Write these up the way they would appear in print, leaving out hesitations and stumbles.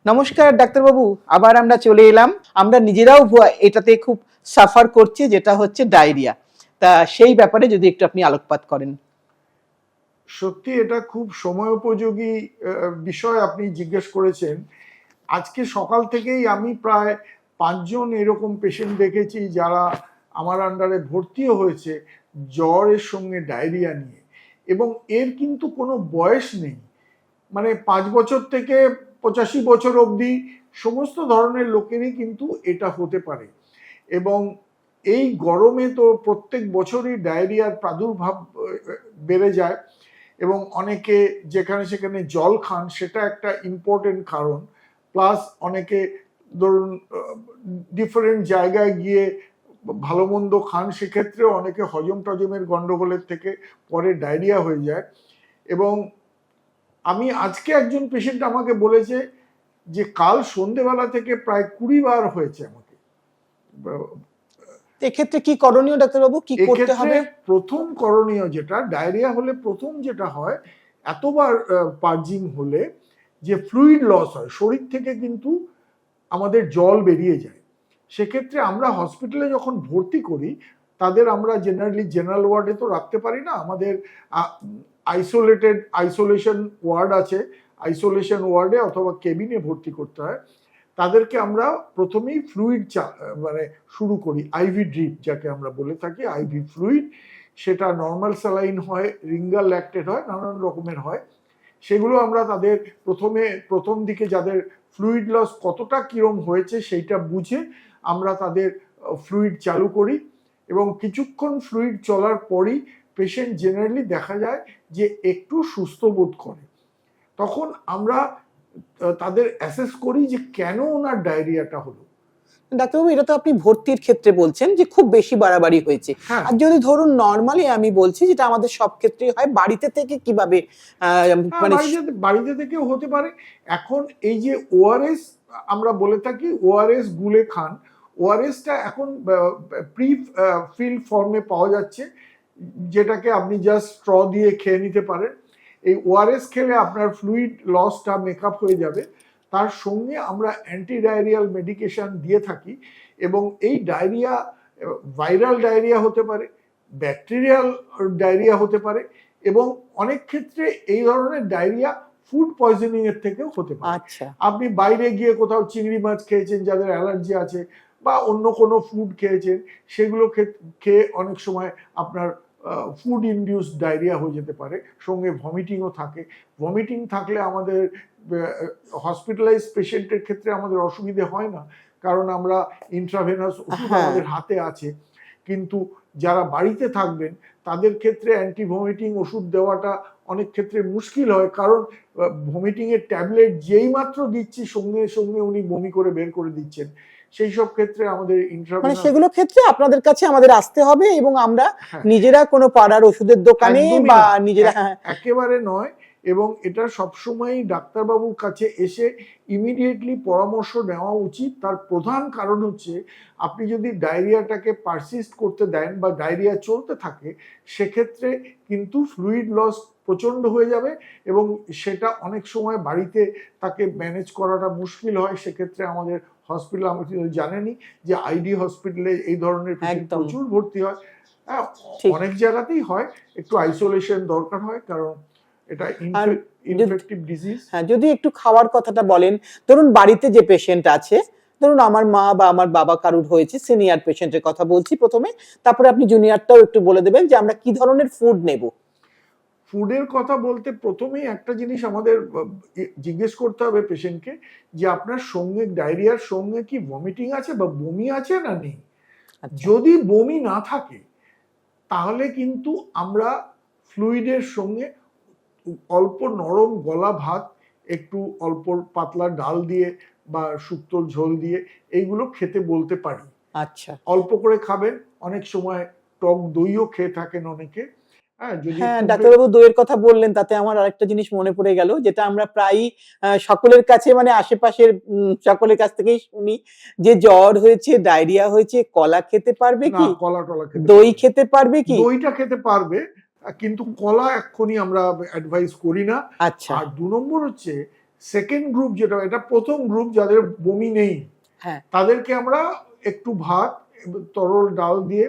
নমস্কার ডাক্তারবাবু, আবার আমরা চলে এলাম। আমরা নিজেরাও এটাতে খুব সাফার করছি, যেটা হচ্ছে ডায়রিয়া। তা সেই ব্যাপারে যদি একটু আপনি আলোকপাত করেন। সত্যি এটা খুব সময়োপযোগী বিষয় আপনি জিজ্ঞেস করেছেন। আজকে সকাল থেকেই আমি প্রায় 5 জন এরকম পেশেন্ট দেখেছি যারা আমার আন্ডারে ভর্তিও হয়েছে জ্বরের সঙ্গে ডায়রিয়া নিয়ে, এবং এর কিন্তু কোনো বয়স নেই। মানে 5 বছর থেকে 85 বছর অবধি সমস্ত ধরনের লোকেরই কিন্তু এটা হতে পারে। এবং এই গরমে তো প্রত্যেক বছরই ডায়রিয়ার প্রাদুর্ভাব বেড়ে যায়, এবং অনেকে যেখানে সেখানে জল খান, সেটা একটা ইম্পর্টেন্ট কারণ। প্লাস অনেকে ধরুন ডিফারেন্ট জায়গায় গিয়ে ভালো মন্দ খান, সেক্ষেত্রেও অনেকে হজম টজমের গন্ডগোলের থেকে পরে ডায়রিয়া হয়ে যায়। এবং আমি আজকে একজন পেশেন্ট আমাকে বলেছে যে কাল সন্ধেবেলা থেকে প্রায় 20 বার হয়েছে আমাকে। এক্ষেত্রে কি করণীয় ডাক্তারবাবু, কি করতে হবে? প্রথম করণীয় যেটা, ডায়রিয়া হলে প্রথম যেটা হয়, এতবার পার্জিং হলে যে ফ্লুইড লস হয় শরীর থেকে, কিন্তু আমাদের জল বেরিয়ে যায়। সেক্ষেত্রে আমরা হসপিটালে যখন ভর্তি করি তাদের আমরা জেনারেল ওয়ার্ডে তো রাখতে পারি না, আমাদের আইসোলেশন ওয়ার্ড আছে, আইসোলেশন ওয়ার্ডে অথবা কেবিনে ভর্তি করতে হয়। তাদেরকে আমরা প্রথমেই ফ্লুইড মানে শুরু করি, আইভি ড্রিপ যাকে আমরা বলে থাকি, আইভি ফ্লুইড। সেটা নর্মাল স্যালাইন হয়, রিঙ্গাল ল্যাকটেড হয়, নানান রকমের হয়। সেগুলো আমরা তাদের প্রথম দিকে যাদের ফ্লুইড লস কতটা কিরম হয়েছে সেইটা বুঝে আমরা তাদের ফ্লুইড চালু করি, এবং কিছুক্ষণ ফ্লুইড চলার পরই পেশেন্ট জেনারেলি দেখা যায় যে একটু সুস্থ বোধ করে। তখন আমরা তাদের অ্যাসেস করি যে কেন ওনার ডায়রিয়াটা হলো। ডাক্তারবাবু, এটা তো আপনি ভর্তির ক্ষেত্রে বলছেন যে খুব বেশি বাড়াবাড়ি হয়েছে। আর যদি ধরুন নর্মালি আমি বলছি, যেটা আমাদের সব ক্ষেত্রেই হয়, বাড়িতে থেকে কিভাবে মানে বাড়িতে থেকেও হতে পারে। এখন এই যে ওআরএস আমরা বলে থাকি, ওআরএস গুলে খান, ওআরএসটা এখন প্রি ফিল ফর্মে পাওয়া যাচ্ছে, যেটাকে আপনি জাস্ট স্ট্র দিয়ে খেয়ে নিতে পারেন। এই ওআরএস খেলে আপনার ফ্লুইড লসটা মেকআপ হয়ে যাবে। তার সঙ্গে আমরা অ্যান্টি ডায়রিয়াল মেডিকেশন দিয়ে থাকি, এবং এই ডায়রিয়া ভাইরাল ডায়রিয়া হতে পারে, ব্যাকটেরিয়াল ডায়রিয়া হতে পারে, এবং অনেক ক্ষেত্রে এই ধরনের ডায়রিয়া ফুড পয়জনিং এর থেকেও হতে পারে। আচ্ছা, আপনি বাইরে গিয়ে কোথাও চিংড়ি মাছ খেয়েছেন, যাদের অ্যালার্জি আছে, বা অন্য কোনো ফুড খেয়েছেন, সেগুলো খেয়ে অনেক সময় আপনার ফুড ইনডিউসড ডায়রিয়া হয়ে যেতে পারে, সঙ্গে ভমিটিংও থাকে। ভমিটিং থাকলে আমাদের হসপিটালাইজ পেশেন্টের ক্ষেত্রে আমাদের অসুবিধে হয় না, কারণ আমরা ইন্ট্রাভেনাস ওষুধ আমাদের হাতে আছে। কিন্তু যারা বাড়িতে থাকবেন তাদের ক্ষেত্রে অ্যান্টি ভমিটিং ওষুধ দেওয়াটা অনেক ক্ষেত্রে মুশকিল হয়, কারণ ভমিটিং এর ট্যাবলেট যেই মাত্র দিচ্ছি সঙ্গে সঙ্গে উনি বমি করে বের করে দিচ্ছেন। সেই সব ক্ষেত্রে আমাদের মানে সেগুলো ক্ষেত্রে আপনাদের কাছে আমাদের আসতে হবে, এবং আমরা নিজেরা কোনো পাড়ার ওষুধের দোকানে বা নিজেরা একেবারে নয়। এবং এটা সবসময় ডাক্তারবাবুর কাছে এসে ইমিডিয়েটলি পরামর্শ নেওয়া উচিত। তার প্রধান কারণ হচ্ছে, আপনি যদি ডায়রিয়াটাকে পারসিস্ট করতে দেন বা ডায়রিয়া চলতে থাকে, সেক্ষেত্রে কিন্তু ফ্লুইড লস প্রচণ্ড হয়ে যাবে, এবং সেটা অনেক সময় বাড়িতে তাকে ম্যানেজ করাটা মুশকিল হয়। সেক্ষেত্রে আমাদের হসপিটাল, আপনি জানেনই যে আইডি হসপিটালে এই ধরনের প্রচুর ভর্তি হয়। অনেক জায়গাতেই হয়, একটু আইসোলেশন দরকার হয়, কারণ এটা ইনফেক্টিভ ডিজিজ। হ্যাঁ, যদি একটু খাওয়ার কথাটা বলেন। ধরুন বাড়িতে যে পেশেন্ট আছে, ধরুন আমার মা বা আমার বাবা কারুর হয়েছে, সিনিয়র পেশেন্টের কথা বলছি প্রথমে, তারপরে আপনি জুনিয়রটাও একটু বলে দেবেন যে আমরা কি ধরনের ফুড নেব। ফুডের কথা বলতে প্রথমেই একটা জিনিস আমাদের জিজ্ঞেস করতে হবে পেশেন্টকে, যে আপনার সঙ্গে ডায়রিয়ার সঙ্গে কি ভমিটিং আছে বা বমি আছে না নেই। যদি বমি না থাকে তাহলে কিন্তু আমরা ফ্লুইডের সঙ্গে অল্প নরম গলা ভাত, একটু অল্প পাতলা ডাল দিয়ে বা শুক্তোর ঝোল দিয়ে এইগুলো খেতে বলতে পারি। আচ্ছা, অল্প করে খাবেন। অনেক সময় টক দইও খেয়ে থাকেন অনেকে। হ্যাঁ, ডাক্তারবাবু দইয়ের কথা বললেন, তাতে আমার আরেকটা জিনিস মনে পড়ে গেল, যেটা আমরা প্রায়ই সকলের কাছে, মানে আশেপাশের সকলের কাছ থেকেই শুনি, যে জ্বর হয়েছে, ডায়রিয়া হয়েছে, কলা খেতে পারবে কি? কলা টলা খেতে, দই খেতে পারবে কি? দইটা খেতে পারবে, কিন্তু কলা এক্ষুনি আমরা অ্যাডভাইস করি না। আচ্ছা। আর 2 নম্বর হচ্ছে, সেকেন্ড গ্রুপ যেটা, এটা প্রথম গ্রুপ যাদের বমি নেই, হ্যাঁ তাদেরকে আমরা একটু ভাত, তরল ডাল দিয়ে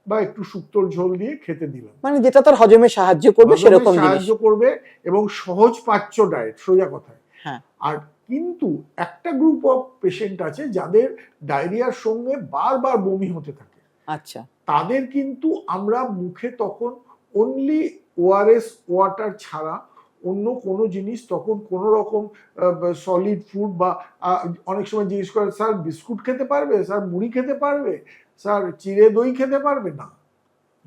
বা একটু শুক্তোর ঝোল দিয়ে খেতে দিলাম, মানে যেটা তার হজমে সাহায্য করবে হজমে সেরকম জিনিস। সাহায্য করবে এবং সহজ পাচ্য ডায়েট, সোজা কথায়। হ্যাঁ আর কিন্তু একটা গ্রুপ অফ পেশেন্ট আছে যাদের ডায়রিয়ার সঙ্গে বারবার বমি হতে থাকে, আচ্ছা তাদের কিন্তু আমরা মুখে তখন অনলি ওআরএস ওয়াটার ছাড়া অন্য কোনো জিনিস, তখন কোনো রকম সলিড ফুড বা অনেক সময় জিজ্ঞেস করে স্যার বিস্কুট খেতে পারবে, স্যার মুড়ি খেতে পারবে, স্যার চিড়ে দই খেতে পারবে না।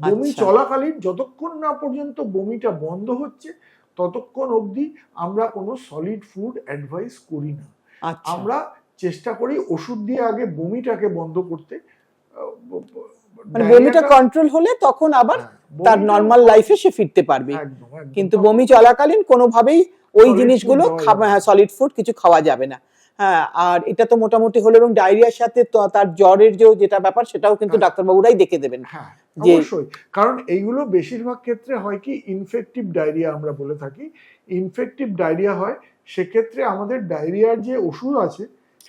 বমি আচ্ছা। চলাকালীন যতক্ষণ না পর্যন্ত বমিটা বন্ধ হচ্ছে ততক্ষণ অবধি আমরা কোনো সলিড ফুড অ্যাডভাইস করি না। আচ্ছা আমরা চেষ্টা করি ওষুধ দিয়ে আগে বমিটাকে বন্ধ করতে। মানে বমিটা কন্ট্রোল হলে তখন আবার তার নর্মাল লাইফে সে ফিরতে পারবে। একদম একদম। কিন্তু বমি চলাকালীন কোনোভাবেই ওই Solid জিনিসগুলো food দেওয়া যাবে না। সলিড ফুড কিছু খাওয়া যাবে না। হ্যাঁ, আর এটা তো মোটামুটি হলো, এবং ডায়রিয়ার সাথে তো তার জ্বরের যেটা ব্যাপার সেটাও কিন্তু হ্যাঁ। ডাক্তারবাবুরাই দেখে দেবেন। হ্যাঁ যে অবশ্যই, কারণ এইগুলো বেশিরভাগ ক্ষেত্রে হয় কি ইনফেক্টিভ ডায়রিয়া আমরা বলে থাকি। ইনফেক্টিভ ডায়রিয়া হয়, সেক্ষেত্রে আমাদের ডায়রিয়ার যে ওষুধ আছে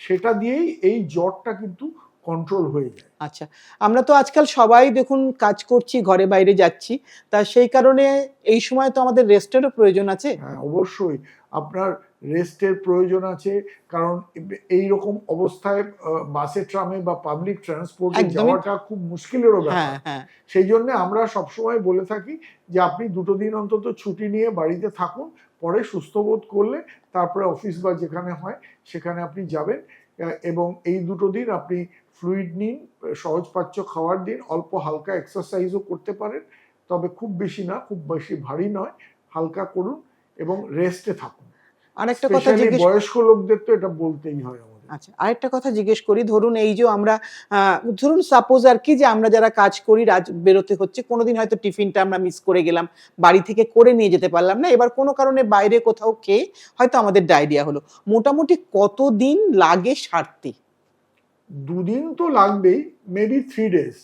সেটা দিয়েই এই জ্বরটা কিন্তু কন্ট্রোল হয়ে যায়। আচ্ছা, আমরা তো আজকাল সবাই দেখুন কাজ করছি, ঘরে বাইরে যাচ্ছি, তা সেই কারণে এই সময় তো আমাদের রেস্টেরও প্রয়োজন আছে। হ্যাঁ অবশ্যই আপনার রেস্টের প্রয়োজন আছে, কারণ এই রকম অবস্থায় বাসে, ট্রামে বা পাবলিক ট্রান্সপোর্টে একদমই। যাওয়াটা খুব মুশকিলেরও ব্যাপার। হ্যাঁ হ্যাঁ সেই জন্য আমরা সবসময় বলে থাকি যে আপনি 2 দিন অন্তত ছুটি নিয়ে বাড়িতে থাকুন, পরে সুস্থ বোধ করলে তারপরে অফিস বা যেখানে হয় সেখানে আপনি যাবেন। এবং এই 2 দিন আপনি ফ্লুইড নিন, সহজপাচ্য খাওয়ার দিন, অল্প হালকা এক্সারসাইজও করতে পারেন, তবে খুব বেশি না, খুব বেশি ভারী নয়, হালকা করুন এবং রেস্টে থাকুন। আরেকটা কথা স্পেশালি জিজ্ঞেস বয়স্ক লোকদের তো এটা বলতেই হয় আমাদের। আচ্ছা, আরেকটা কথা জিজ্ঞেস করি, ধরুন এই যে আমরা ধরুন সাপোজ আর কি, যে আমরা যারা কাজ করি, রাত বেরোতে হচ্ছে, কোনোদিন হয়তো টিফিনটা আমরা মিস করে গেলাম, বাড়ি থেকে করে নিয়ে যেতে পারলাম না, এবার কোনো কারণে বাইরে কোথাও খেয়ে হয়তো আমাদের ডায়রিয়া হলো, মোটামুটি কতদিন লাগে সারতে? 2 দিন তো লাগবেই, মেবি 3 days।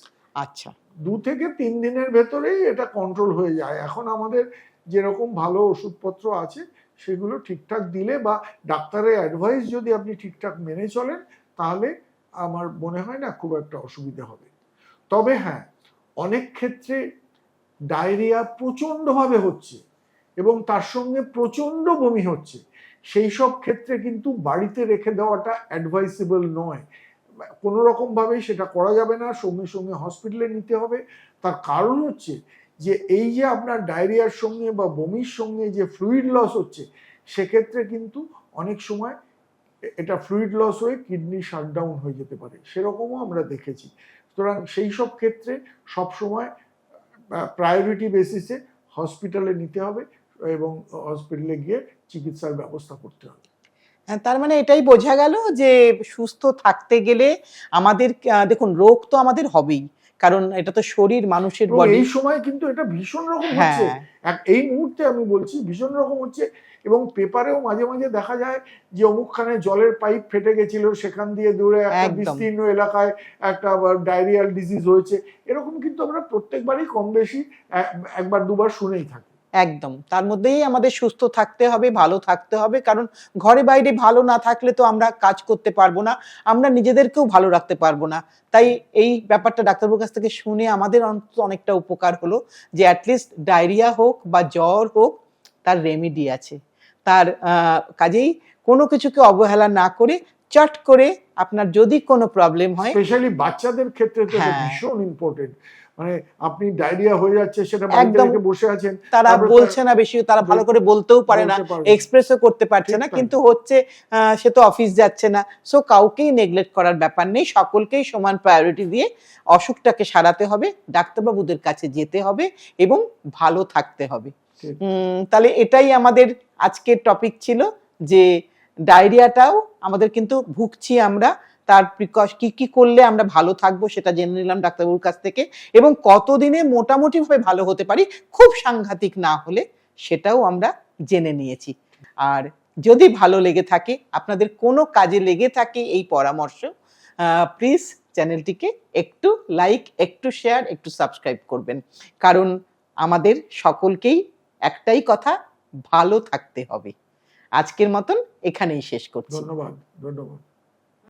আচ্ছা 2 থেকে 3 দিনের ভেতরেই এটা কন্ট্রোল হয়ে যায়। এখন আমাদের যেরকম ভালো ওষুধপত্র আছে সেগুলো ঠিকঠাক দিলে বা ডাক্তারের অ্যাডভাইস যদি আপনি ঠিকঠাক মেনে চলেন, তাহলে আমার মনে হয় না খুব একটা অসুবিধা হবে। তবে হ্যাঁ, অনেক ক্ষেত্রে ডায়রিয়া প্রচণ্ডভাবে হচ্ছে এবং তার সঙ্গে প্রচণ্ড বমি হচ্ছে, সেই সব ক্ষেত্রে কিন্তু বাড়িতে রেখে দেওয়াটা অ্যাডভাইসেবল নয়। কোনো রকম ভাবেই সেটা করা যাবে না, সঙ্গে সঙ্গে হসপিটালে নিতে হবে। তার কারণ হচ্ছে যে এই যে আপনার ডায়রিয়ার সঙ্গে বা বমির সঙ্গে যে ফ্লুইড লস হচ্ছে, সেক্ষেত্রে কিন্তু অনেক সময় এটা ফ্লুইড লস হয়ে কিডনি শাটডাউন হয়ে যেতে পারে, সেরকমও আমরা দেখেছি। সুতরাং সেই সব ক্ষেত্রে সবসময় প্রায়োরিটি বেসিসে হসপিটালে নিতে হবে এবং হসপিটালে গিয়ে চিকিৎসার ব্যবস্থা করতে হবে। তার মানে এটাই বোঝা গেল যে সুস্থ থাকতে গেলে আমাদের দেখুন রোগ তো আমাদের হবেই, কারণ এটা তো শরীর, মানুষের এবং বডি। এই সময় কিন্তু এটা ভীষণ রকম হচ্ছে, হ্যাঁ এই মুহূর্তে আমি বলছি ভীষণ রকম হচ্ছে। এবং পেপারেও মাঝে মাঝে দেখা যায় যে অমুকখানে জলের পাইপ ফেটে গেছিল, সেখান দিয়ে দূরে একটা একদম। বিস্তীর্ণ এলাকায় একটা ডায়রিয়াল ডিজিজ হয়েছে, এরকম কিন্তু আমরা প্রত্যেকবারই কম বেশি একবার দুবার শুনেই থাকি। একদম, তার মধ্যেই আমাদের সুস্থ থাকতে হবে, ভালো থাকতে হবে, কারণ ঘরে বাইরে ভালো না থাকলে তো আমরা কাজ করতে পারবো না, আমরা নিজেদেরকেও ভালো রাখতে পারবো না। তাই এই ব্যাপারটা ডাক্তারবাবুর কাছ থেকে শুনে আমাদের অন্তত অনেকটা উপকার হলো, যে অ্যাটলিস্ট ডায়রিয়া হোক বা জ্বর হোক, তার রেমেডি আছে। তার কাজেই কোনো কিছুকে অবহেলা না করে চট করে আপনার যদি কোনো প্রবলেম হয়, স্পেশালি বাচ্চাদের ক্ষেত্রে তো এটা হ্যাঁ। ভীষণ ইম্পর্টেন্ট। মানে আপনি ডায়রিয়া হয়ে যাচ্ছে, সেটা বাড়িতে একদম। রেখে বসে আছেন, তারা তারপরে বলছে না বেশি, তারা ভালো করে বলতেও পারে না, বলতে পারবে না। এক্সপ্রেসও করতে পারছে ঠিক না, তাই। কিন্তু হচ্ছে সে তো অফিস যাচ্ছে না, সো কাউকেই নেগলেক্ট করার ব্যাপার নেই, সকলকেই সমান প্রায়োরিটি দিয়ে অসুখটাকে সারাতে হবে, ডাক্তারবাবুদের কাছে যেতে হবে এবং ভালো থাকতে হবে। ঠিক। তাহলে এটাই আমাদের আজকের টপিক ছিল, যে ডায়রিয়াটাও আমাদের কিন্তু ভুগছি আমরা, তার কি কি করলে আমরা ভালো থাকবো সেটা জেনে নিলাম ডাক্তারবাবুর কাছ থেকে, এবং কতদিনে মোটামুটি ভাবে ভালো হতে পারি, খুব সাংঘাতিক না হলে সেটাও আমরা জেনে নিয়েছি। আর যদি ভালো লেগে থাকে, আপনাদের কোনো কাজে লেগে থাকে এই পরামর্শ, প্লিজ চ্যানেলটিকে একটু লাইক, একটু শেয়ার, একটু সাবস্ক্রাইব করবেন, কারণ আমাদের সকলকেই একটাই কথা, ভালো থাকতে হবে। আজকের মতন এখানেই শেষ করছি। ধন্যবাদ। ধন্যবাদ।